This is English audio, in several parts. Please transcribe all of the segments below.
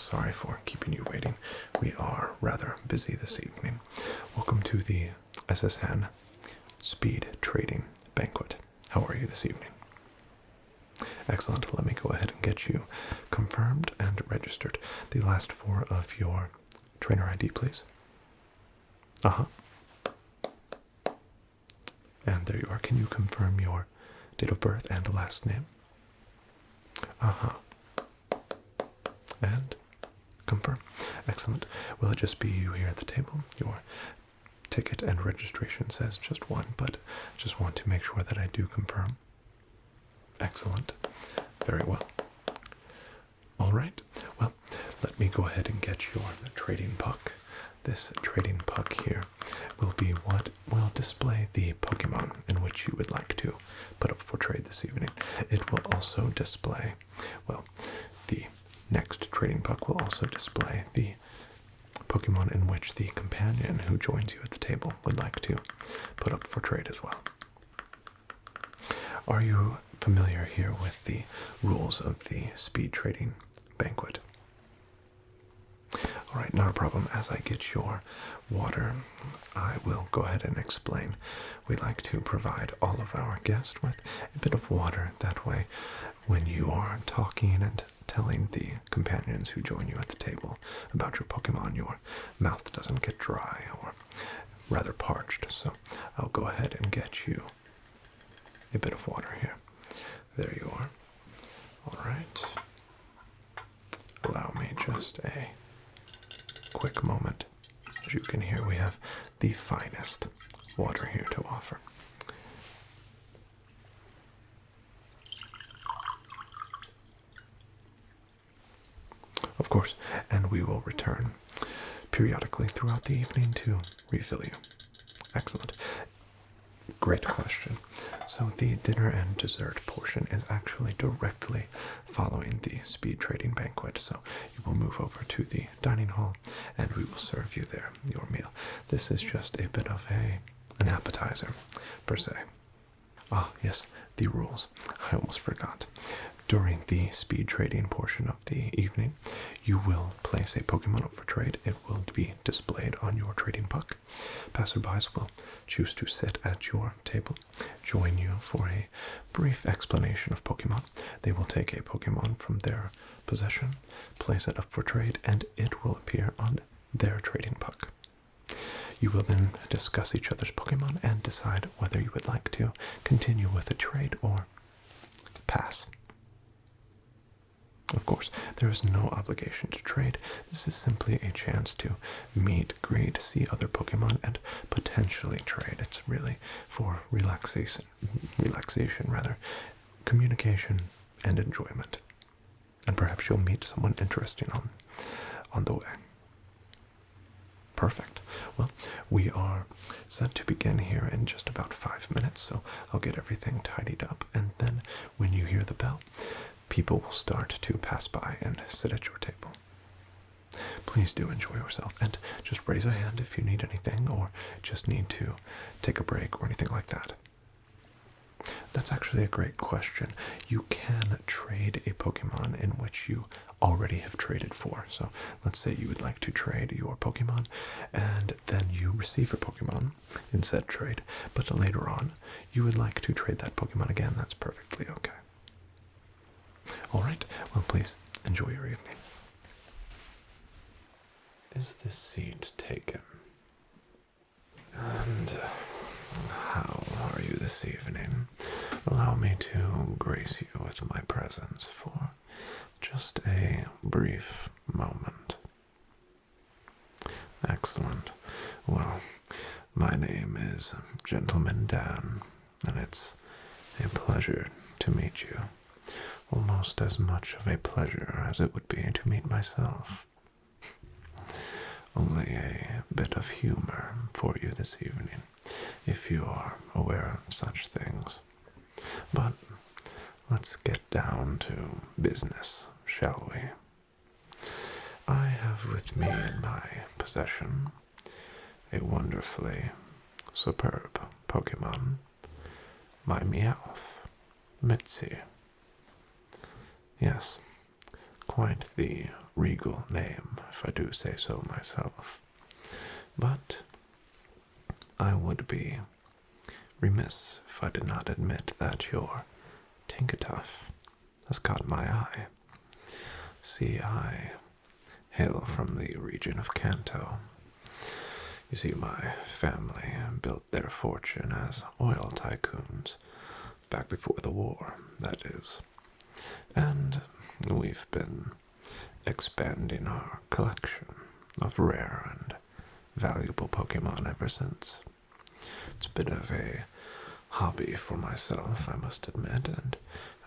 Sorry for keeping you waiting. We are rather busy this evening. Welcome to the SSN Speed Trading Banquet. How are you this evening? Excellent. Let me go ahead and get you confirmed and registered. The last four of your trainer ID, please. And there you are. Can you confirm your date of birth and last name? And confirm. Excellent. Will it just be you here at the table? Your ticket and registration says just one, but just want to make sure that I do confirm. Excellent. Very well. All right. Well, let me go ahead and get your trading puck. This trading puck here will be what will display the Pokemon in which you would like to put up for trade this evening. It will also display, well, the next trading puck will also display the Pokemon in which the companion who joins you at the table would like to put up for trade as well. Are you familiar here with the rules of the speed trading banquet? Alright, not a problem. As I get your water, I will go ahead and explain. We like to provide all of our guests with a bit of water. That way, when you are talking and telling the companions who join you at the table about your Pokemon, your mouth doesn't get dry or rather parched. So I'll go ahead and get you a bit of water here. There you are. Alright. Allow me just a quick moment. As you can hear, we have the finest water here to offer. Of course, and we will return periodically throughout the evening to refill you. Excellent. Great question. So the dinner and dessert portion is actually directly following the speed trading banquet. So you will move over to the dining hall and we will serve you there your meal. This is just a bit of an appetizer per se. Yes, the rules. I almost forgot. During the speed trading portion of the evening, you will place a Pokemon up for trade. It will be displayed on your trading puck. Passerbys will choose to sit at your table, join you for a brief explanation of Pokemon. They will take a Pokemon from their possession, place it up for trade, and it will appear on their trading puck. You will then discuss each other's Pokemon and decide whether you would like to continue with a trade or pass. Of course, there is no obligation to trade. This is simply a chance to meet, greet, see other Pokemon, and potentially trade. It's really for relaxation, communication, and enjoyment. And perhaps you'll meet someone interesting on the way. Perfect. Well, we are set to begin here in just about 5 minutes, so I'll get everything tidied up, and then when you hear the bell, people will start to pass by and sit at your table. Please do enjoy yourself, and just raise a hand if you need anything or just need to take a break or anything like that. That's actually a great question. You can trade a Pokemon in which you already have traded for. So let's say you would like to trade your Pokemon and then you receive a Pokemon in said trade, but later on you would like to trade that Pokemon again. That's perfectly okay. Alright, well, please enjoy your evening. Is this seat taken? And how are you this evening? Allow me to grace you with my presence for just a brief moment. Excellent. Well, my name is Gentleman Dan, and it's a pleasure to meet you. Almost as much of a pleasure as it would be to meet myself. Only a bit of humor for you this evening, if you are aware of such things. But let's get down to business, shall we? I have with me in my possession a wonderfully superb Pokemon, my Meowth, Mitzi. Yes, quite the regal name, if I do say so myself. But I would be remiss if I did not admit that your Tinkatuff has caught my eye. See, I hail from the region of Kanto. You see, my family built their fortune as oil tycoons back before the war, that is. And we've been expanding our collection of rare and valuable Pokemon ever since. It's a bit of a hobby for myself, I must admit, and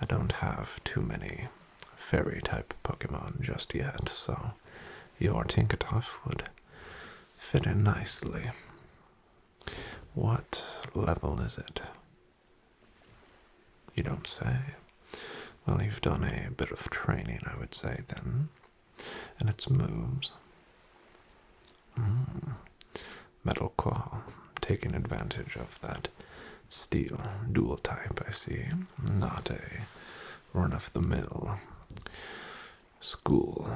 I don't have too many fairy-type Pokemon just yet, so your Tinkatuff would fit in nicely. What level is it? You don't say. Well, you've done a bit of training, I would say, then. And its moves. Metal Claw, taking advantage of that steel dual type, I see. Not a run-of-the-mill school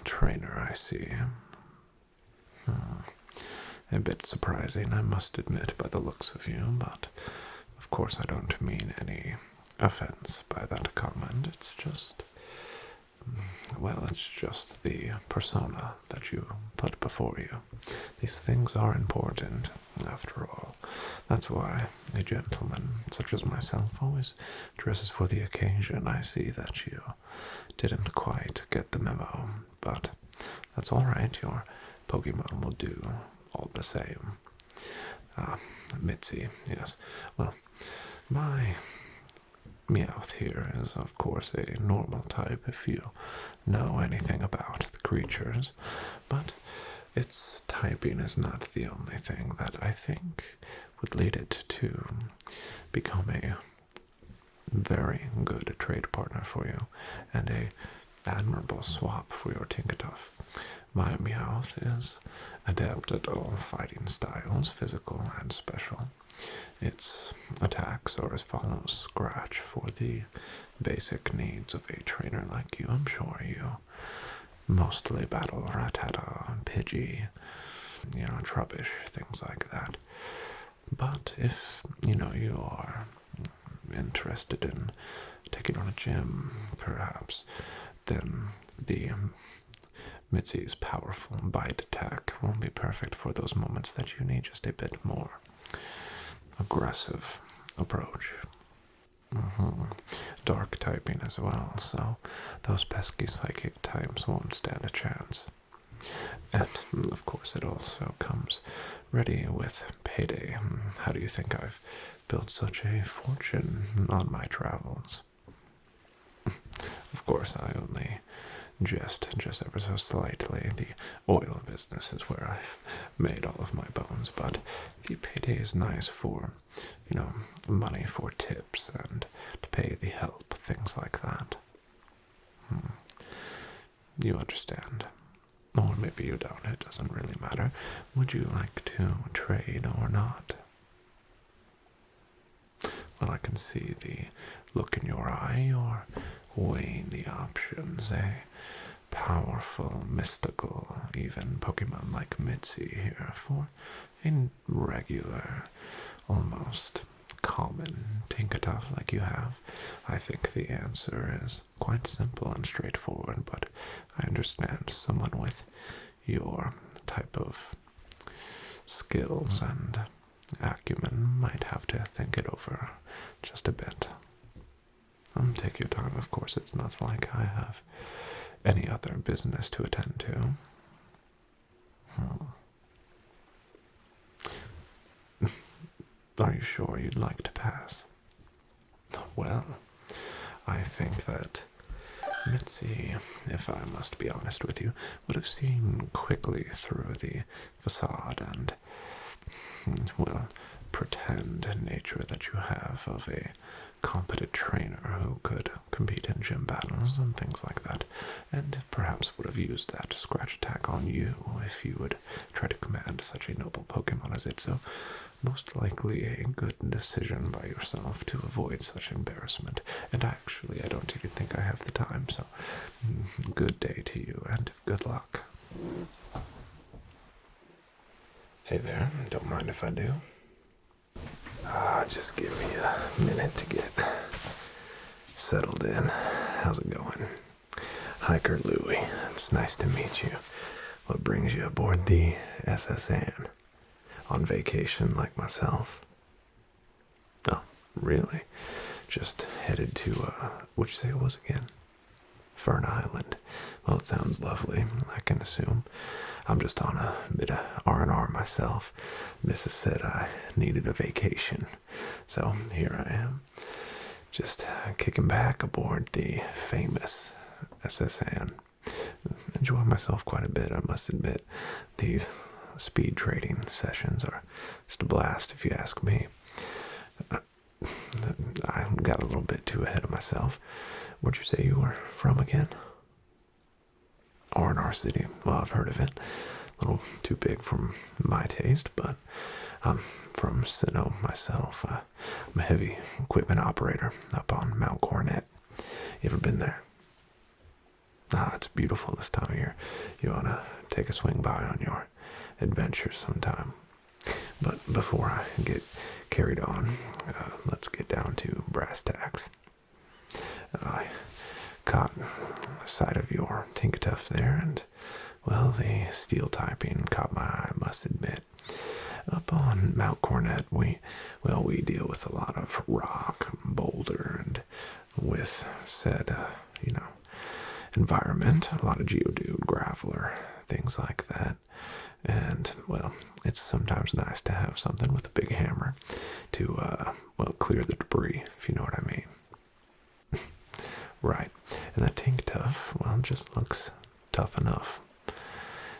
trainer, I see. A bit surprising, I must admit, by the looks of you, but of course I don't mean any offense by that comment. It's just, well, it's just the persona that you put before you. These things are important, after all. That's why a gentleman such as myself always dresses for the occasion. I see that you didn't quite get the memo, but that's all right. Your Pokemon will do all the same. Mitzi, yes. Well, my Meowth here is, of course, a normal type if you know anything about the creatures, but its typing is not the only thing that I think would lead it to become a very good trade partner for you and a admirable swap for your Tinkatuff. My Meowth is adept at all fighting styles, physical and special. Its attacks are as follows: Scratch for the basic needs of a trainer like you. I'm sure you mostly battle Rattata, Pidgey, Trubbish, things like that. But if, you are interested in taking on a gym, perhaps, then the Mitzi's powerful bite attack will be perfect for those moments that you need just a bit more aggressive approach. Dark typing as well, so those pesky psychic types won't stand a chance. And, of course, it also comes ready with payday. How do you think I've built such a fortune on my travels? Of course, I only just ever so slightly. The oil business is where I've made all of my bones, but the payday is nice for, money for tips and to pay the help, things like that. You understand. Or maybe you don't, it doesn't really matter. Would you like to trade or not? Well, I can see the look in your eye. You're weighing the options. A powerful, mystical, even Pokemon like Mitzi here for a regular, almost common Tinkatuff like you have. I think the answer is quite simple and straightforward, but I understand someone with your type of skills and acumen might have to think it over just a bit. Take your time, of course. It's not like I have any other business to attend to. Are you sure you'd like to pass? Well, I think that Mitzi, if I must be honest with you, would have seen quickly through the facade and, pretend nature that you have of a competent trainer who could compete in gym battles and things like that, and perhaps would have used that scratch attack on you if you would try to command such a noble Pokemon as it. So most likely a good decision by yourself to avoid such embarrassment. And actually, I don't even think I have the time, so good day to you and good luck. Hey there, don't mind if I do. Just give me a minute to get settled in. How's it going? Hiker Louie, it's nice to meet you. What brings you aboard the SSN? On vacation like myself? Oh, really? Just headed to, what'd you say it was again? Fern Island. Well, it sounds lovely, I can assume. I'm just on a bit of R&R myself. Mrs. said I needed a vacation. So here I am, just kicking back aboard the famous SSN. Enjoy myself quite a bit, I must admit. These speed trading sessions are just a blast, if you ask me. I got a little bit too ahead of myself. Where'd you say you were from again? R&R City. Well, I've heard of it. A little too big for my taste, but I'm from Sino myself. I'm a heavy equipment operator up on Mount Coronet. You ever been there? It's beautiful this time of year. You ought to take a swing by on your adventures sometime. But before I get carried on, let's get down to brass tacks. I caught sight of your Tinkatuff there, and, well, the steel typing caught my eye, I must admit. Up on Mount Coronet, we deal with a lot of rock, boulder, and with said, environment, a lot of geodude, graveler, things like that. And, well, it's sometimes nice to have something with a big hammer to, clear the debris, if you know what I mean. Right. And that Tinkatuff, well, just looks tough enough.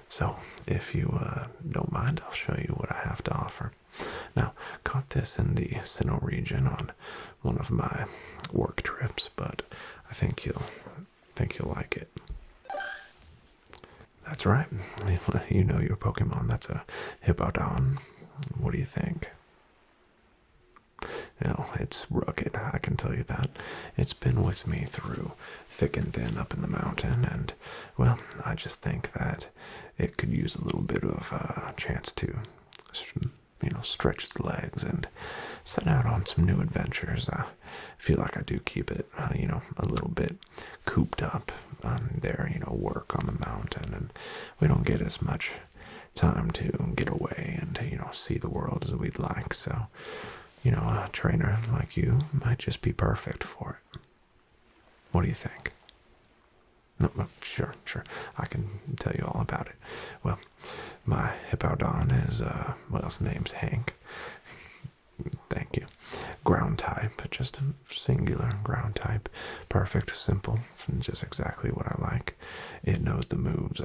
So, if you don't mind, I'll show you what I have to offer. Now, caught this in the Sinnoh region on one of my work trips, but I think you'll like it. That's right. You know your Pokemon. That's a Hippowdon. What do you think? It's rugged, I can tell you that. It's been with me through thick and thin up in the mountain, and, well, I just think that it could use a little bit of a chance to, stretch its legs and set out on some new adventures. I feel like I do keep it, a little bit cooped up there, work on the mountain, and we don't get as much time to get away and, see the world as we'd like, so, a trainer like you might just be perfect for it. What do you think? No, sure. I can tell you all about it. Well, my Hippowdon is, his name's Hank. Thank you. Ground type, just a singular ground type. Perfect, simple, just exactly what I like. It knows the moves.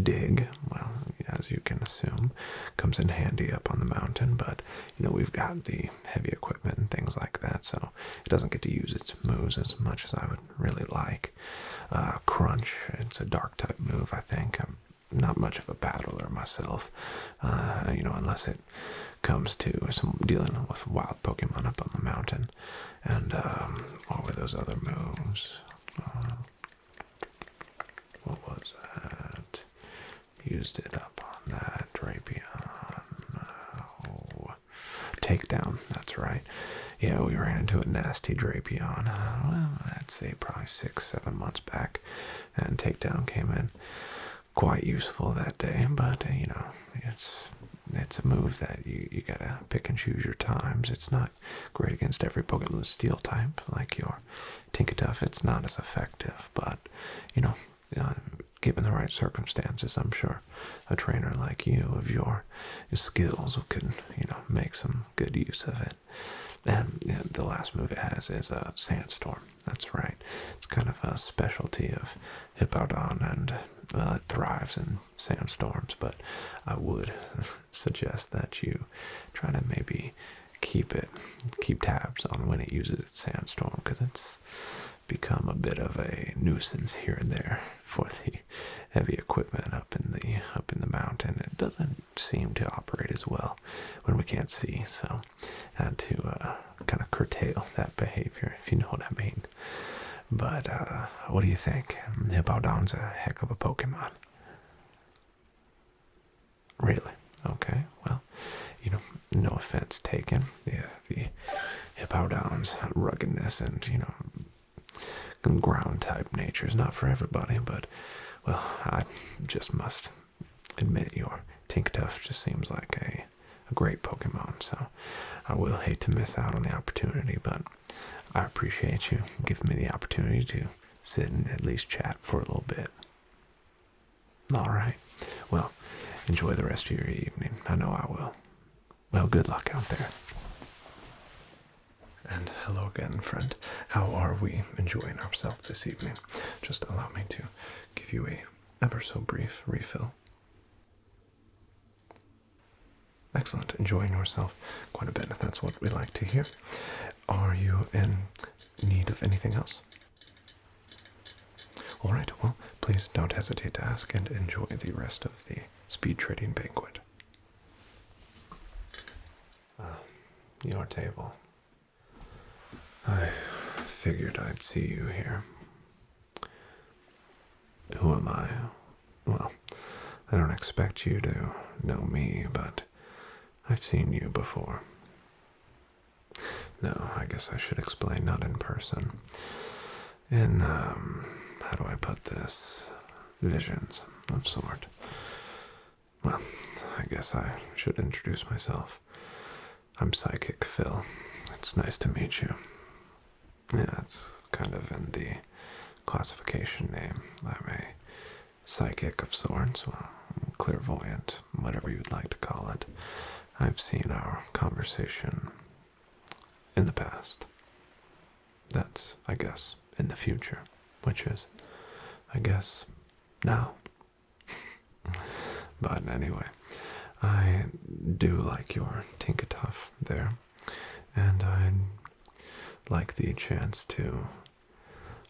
Dig, well, as you can assume, comes in handy up on the mountain, but, we've got the heavy equipment and things like that, so it doesn't get to use its moves as much as I would really like. Crunch, it's a dark type move, I think. I'm not much of a battler myself, unless it comes to some dealing with wild Pokemon up on the mountain. And, what were those other moves? What was that? Used it up on that Drapion. Takedown, that's right. Yeah, we ran into a nasty Drapion. I'd say probably 6-7 months back. And Takedown came in quite useful that day, but, it's a move that you gotta pick and choose your times. It's not great against every Pokemon Steel type, like your Tinkatuff. It's not as effective, but, given the right circumstances, I'm sure a trainer like you of your skills could, make some good use of it. And the last move it has is a Sandstorm. That's right. It's kind of a specialty of Hippowdon, and it thrives in sandstorms, but I would suggest that you try to maybe keep tabs on when it uses its Sandstorm, because it's become a bit of a nuisance here and there for the heavy equipment up in the mountain. It doesn't seem to operate as well when we can't see, so had to kind of curtail that behavior, if you know what I mean. But what do you think? Hippowdon's a heck of a Pokemon. Really? Okay, well, no offense taken. Yeah, the Hippowdon's ruggedness and, ground type nature is not for everybody, but, well, I just must admit your Tinktuff just seems like a great Pokemon, so I will hate to miss out on the opportunity, but I appreciate you giving me the opportunity to sit and at least chat for a little bit. All right. Well, enjoy the rest of your evening. I know I will. Well, good luck out there. And hello again, friend. How are we enjoying ourselves this evening? Just allow me to give you a ever so brief refill. Excellent. Enjoying yourself quite a bit. That's what we like to hear. Are you in need of anything else? All right. Well, please don't hesitate to ask and enjoy the rest of the speed trading banquet. Your table. I figured I'd see you here. Who am I? Well, I don't expect you to know me, but I've seen you before. No, I guess I should explain, not in person. In, how do I put this? Visions of sort. Well, I guess I should introduce myself. I'm Psychic Phil. It's nice to meet you. Yeah, it's kind of in the classification name. I'm a psychic of sorts, well, clairvoyant, whatever you'd like to call it. I've seen our conversation in the past. That's, I guess, in the future, which is, I guess, now. But anyway, I do like your Tinkatuff there, and I'd like the chance to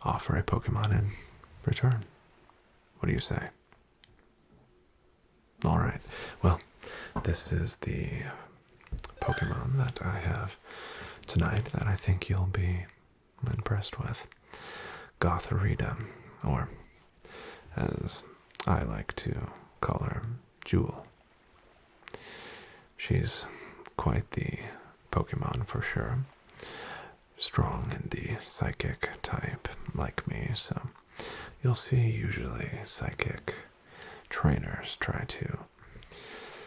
offer a Pokemon in return. What do you say? All right. Well, this is the Pokemon that I have tonight that I think you'll be impressed with. Gotharita, or as I like to call her, Jewel. She's quite the Pokemon for sure. Strong in the psychic type, like me, so you'll see usually psychic trainers try to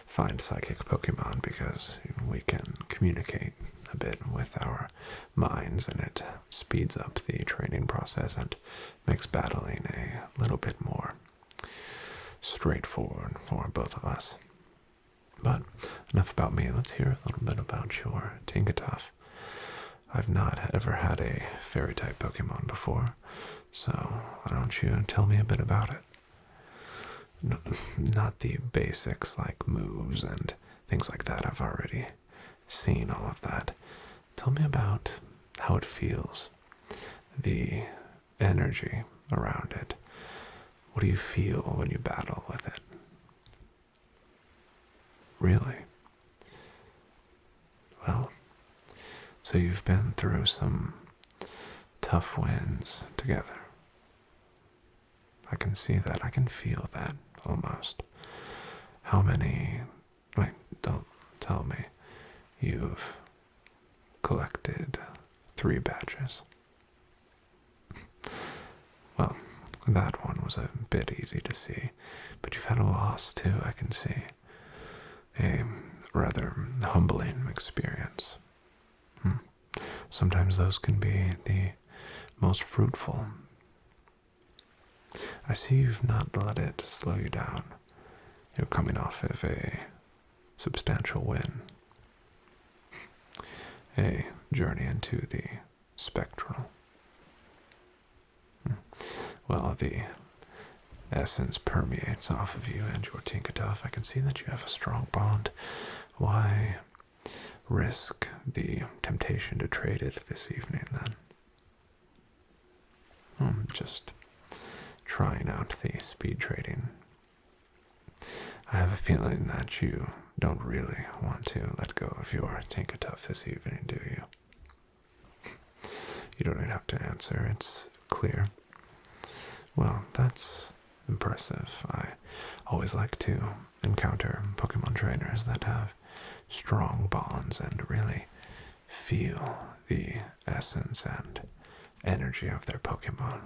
find psychic Pokemon because we can communicate a bit with our minds, and it speeds up the training process and makes battling a little bit more straightforward for both of us. But enough about me. Let's hear a little bit about your Tinkatuff. I've not ever had a fairy-type Pokemon before, so why don't you tell me a bit about it? No, not the basics like moves and things like that. I've already seen all of that. Tell me about how it feels, the energy around it. What do you feel when you battle with it? Really? Well, so you've been through some tough wins together. I can see that. I can feel that almost. How many, wait, don't tell me, you've collected 3 badges. Well, that one was a bit easy to see, but you've had a loss too, I can see. A rather humbling experience. Sometimes those can be the most fruitful. I see you've not let it slow you down. You're coming off of a substantial win. A journey into the spectral. Well, the essence permeates off of you and your Tinkatuff. I can see that you have a strong bond. Why risk the temptation to trade it this evening, then? just trying out the speed trading. I have a feeling that you don't really want to let go of your Tinkertuff this evening, do you? You don't even have to answer, it's clear. Well, that's impressive. I always like to encounter Pokemon trainers that have strong bonds and really feel the essence and energy of their Pokemon.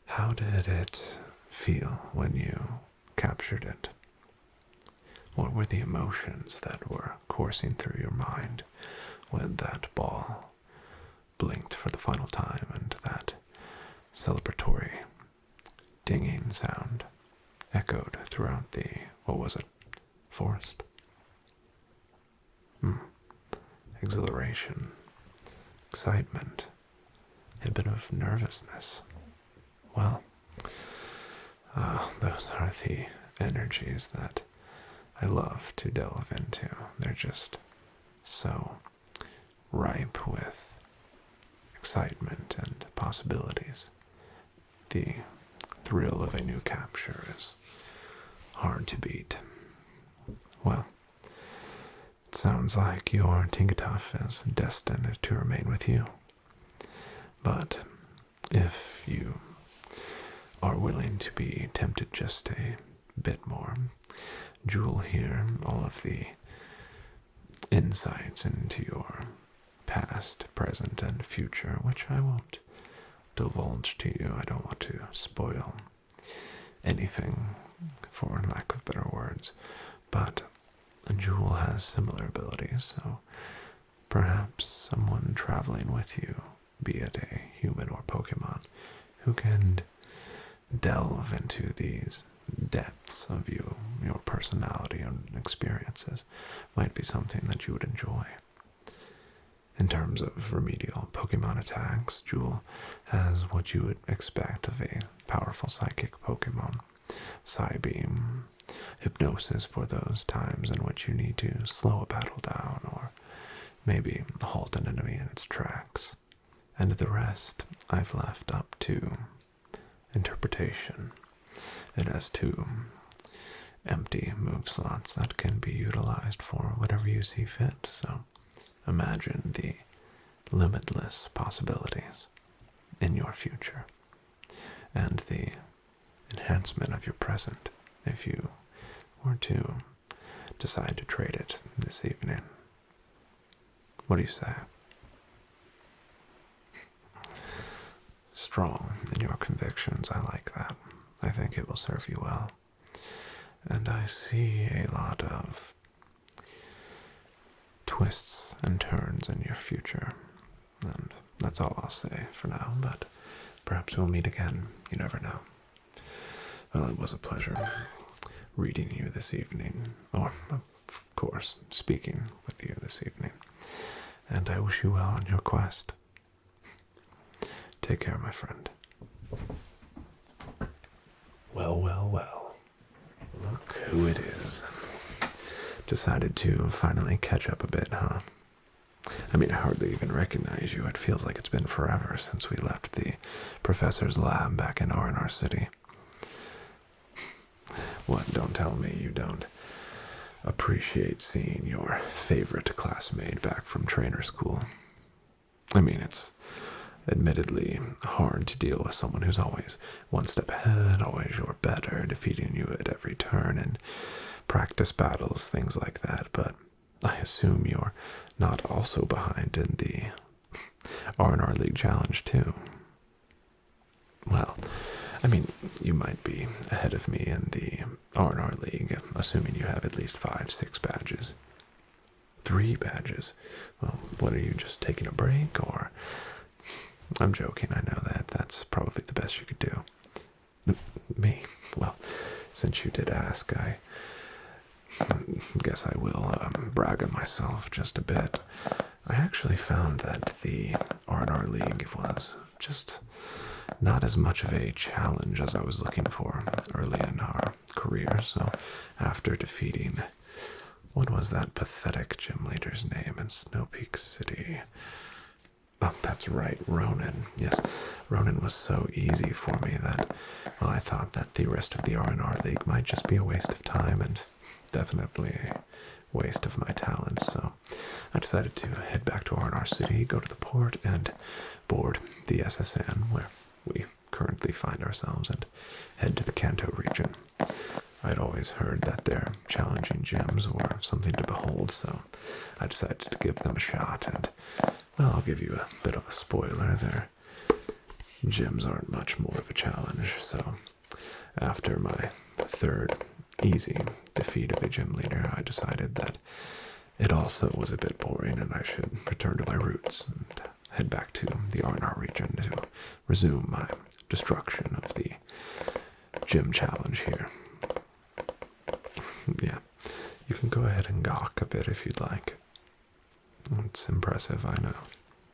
How did it feel when you captured it? What were the emotions that were coursing through your mind when that ball blinked for the final time and that celebratory dinging sound echoed throughout the, what was it, forest? Exhilaration, excitement, a bit of nervousness. Well, those are the energies that I love to delve into. They're just so ripe with excitement and possibilities. The thrill of a new capture is hard to beat. Well, it sounds like your Tinkertuff is destined to remain with you. But if you are willing to be tempted just a bit more, Jewel here all of the insights into your past, present, and future, which I won't divulge to you. I don't want to spoil anything, for lack of better words, but Jewel has similar abilities, so perhaps someone traveling with you, be it a human or Pokemon, who can delve into these depths of you, your personality and experiences, might be something that you would enjoy. In terms of remedial Pokemon attacks, Jewel has what you would expect of a powerful psychic Pokemon. Psybeam, hypnosis for those times in which you need to slow a battle down or maybe halt an enemy in its tracks. And the rest I've left up to interpretation. It has 2 empty move slots that can be utilized for whatever you see fit, so imagine the limitless possibilities in your future and the enhancement of your present if you were to decide to trade it this evening. What do you say? Strong in your convictions, I like that. I think it will serve you well. And I see a lot of twists and turns in your future. And that's all I'll say for now, but perhaps we'll meet again. You never know. Well, it was a pleasure reading you this evening, or, of course, speaking with you this evening. And I wish you well on your quest. Take care, my friend. Well, well, well. Look who it is. Decided to finally catch up a bit, huh? I mean, I hardly even recognize you. It feels like it's been forever since we left the professor's lab back in Arinar City. What, don't tell me you don't appreciate seeing your favorite classmate back from trainer school. I mean, it's admittedly hard to deal with someone who's always one step ahead, always your better, defeating you at every turn in practice battles, things like that, but I assume you're not also behind in the R&R League Challenge too. Well, I mean, you might be ahead of me in the R&R League, assuming you have at least 5-6 badges. 3 badges? Well, what are you, just taking a break, or... I'm joking, I know that. That's probably the best you could do. Me? Well, since you did ask, I guess I will brag on myself just a bit. I actually found that the R&R League was just not as much of a challenge as I was looking for early in our career, so after defeating, what was that pathetic gym leader's name in Snow Peak City? Oh, that's right, Ronin. Yes, Ronin was so easy for me that, well, I thought that the rest of the R&R League might just be a waste of time and definitely a waste of my talents. So I decided to head back to R&R City, go to the port, and board the SSN where we currently find ourselves and head to the Kanto region. I'd always heard that their challenging gyms were something to behold, so I decided to give them a shot, and, well, I'll give you a bit of a spoiler. Their gyms aren't much more of a challenge, so after my third easy defeat of a gym leader, I decided that it also was a bit boring and I should return to my roots and head back to the R&R region to resume my destruction of the gym challenge here. Yeah, you can go ahead and gawk a bit if you'd like. It's impressive, I know.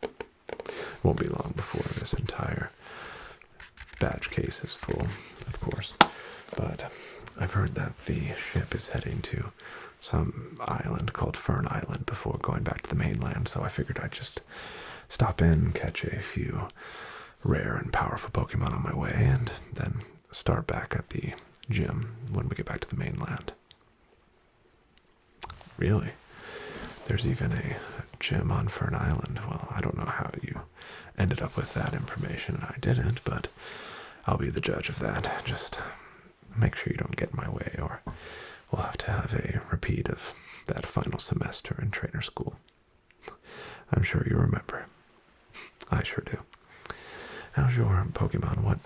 It won't be long before this entire badge case is full, of course. But I've heard that the ship is heading to some island called Fern Island before going back to the mainland, so I figured I'd just stop in, catch a few rare and powerful Pokemon on my way, and then start back at the gym when we get back to the mainland. Really? There's even a gym on Fern Island. Well, I don't know how you ended up with that information. I didn't, but I'll be the judge of that. Just make sure you don't get in my way, or we'll have to have a repeat of that final semester in trainer school. I'm sure you remember. I sure do. How's your Pokemon? What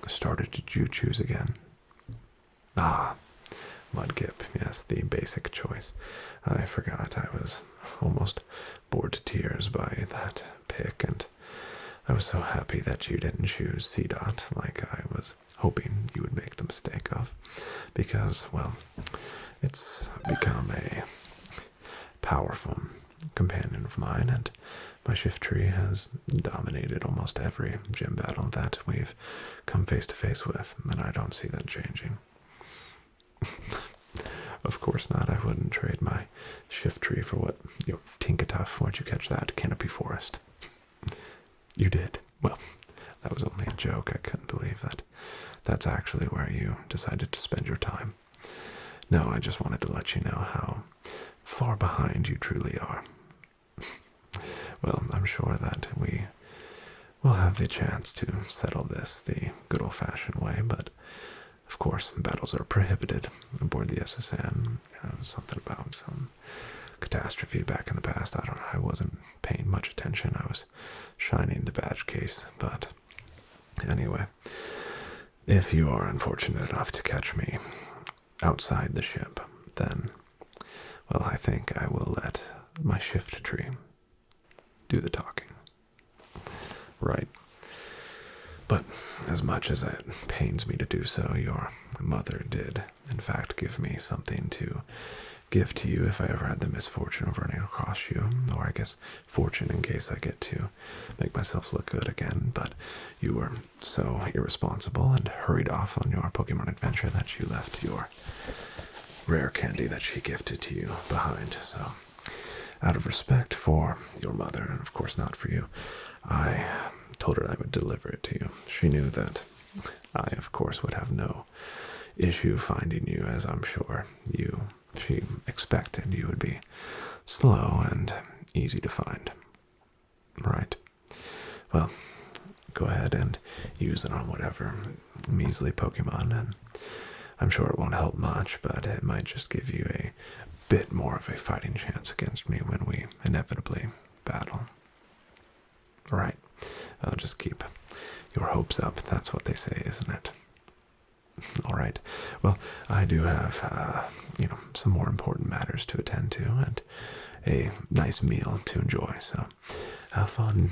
starter did you choose again? Ah, Mudkip. Yes, the basic choice. I forgot. I was almost bored to tears by that pick, and I was so happy that you didn't choose C-Dot like I was hoping you would make the mistake of, because, well, it's become a powerful companion of mine, and my Shiftry has dominated almost every gym battle that we've come face to face with, and I don't see that changing. Of course not. I wouldn't trade my Shiftry for what? Tinkatuff. Where'd you catch that? Canopy Forest. You did? Well, that was only a joke. I couldn't believe that. That's actually where you decided to spend your time. No, I just wanted to let you know how far behind you truly are. Well, I'm sure that we will have the chance to settle this the good old-fashioned way, but of course, battles are prohibited aboard the SSN. Something about some catastrophe back in the past. I wasn't paying much attention. I was shining the badge case. But anyway, if you are unfortunate enough to catch me outside the ship, then, well, I think I will let my Shiftry do the talking. Right. But as much as it pains me to do so, your mother did, in fact, give me something to give to you if I ever had the misfortune of running across you, or I guess fortune in case I get to make myself look good again. But you were so irresponsible and hurried off on your Pokemon adventure that you left your rare candy that she gifted to you behind. So, out of respect for your mother, and of course not for you, I told her I would deliver it to you. She knew that I, of course, would have no issue finding you, as I'm sure she expected you would be slow and easy to find. Right. Well, go ahead and use it on whatever measly Pokemon, and I'm sure it won't help much, but it might just give you a bit more of a fighting chance against me when we inevitably battle. Right. I'll just keep your hopes up. That's what they say, isn't it? All right. Well, I do have, some more important matters to attend to and a nice meal to enjoy. So have fun,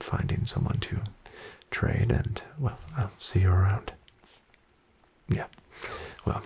finding someone to trade, and, well, I'll see you around. Yeah. Well,